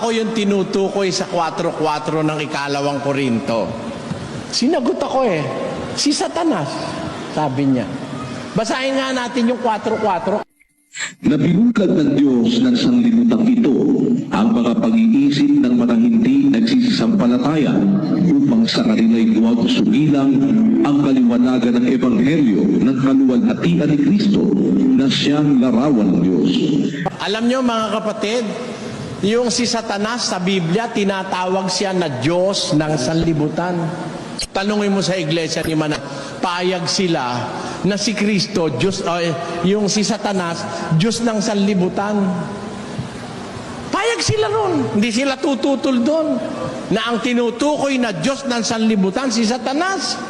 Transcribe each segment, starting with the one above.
ako yung tinutukoy sa 4:4 ng ikalawang Korinto. Sinagot ako si Satanas, sabi niya. Basahin nga natin yung 4:4. Na binungkag ng Diyos ng sanglibutan ito ang mga pag-iisip ng mga hindi nagsisisampalataya upang sa kanila'y huwag sugilang ang kaliwanagan ng Ebanghelyo ng kaluwalhatian ni Kristo na siyang larawan ng Diyos. Alam nyo mga kapatid, yung si Satanas sa Biblia, tinatawag siya na Diyos ng sanlibutan. Tanungin mo sa iglesia ni Mana, payag sila na si Kristo, Diyos, yung si Satanas, Diyos ng sanlibutan. Payag sila ron. Hindi sila tututol doon na ang tinutukoy na Diyos ng sanlibutan, si Satanas.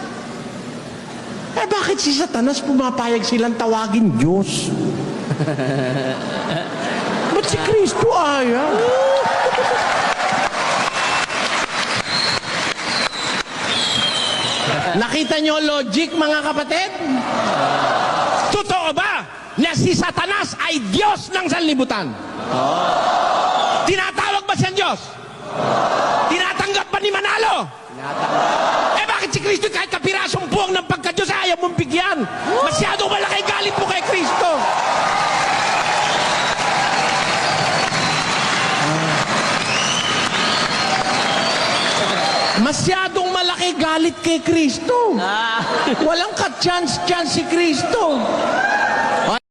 Bakit si Satanas pumapayag silang tawagin Diyos? Ba't si Kristo ayaw? Nakita nyo logic, mga kapatid? Totoo ba na si Satanas ay Diyos ng sanlibutan? Tinatawag ba siyang Diyos? Tinatanggap ba ni Manalo? Bakit si Kristo kahit kapirasong buwang ng pagka-Diyos ayaw mong bigyan? Masyadong malaki galit mo kay Kristo. Masyadong malaki galit kay Kristo. Walang ka-chance si Kristo.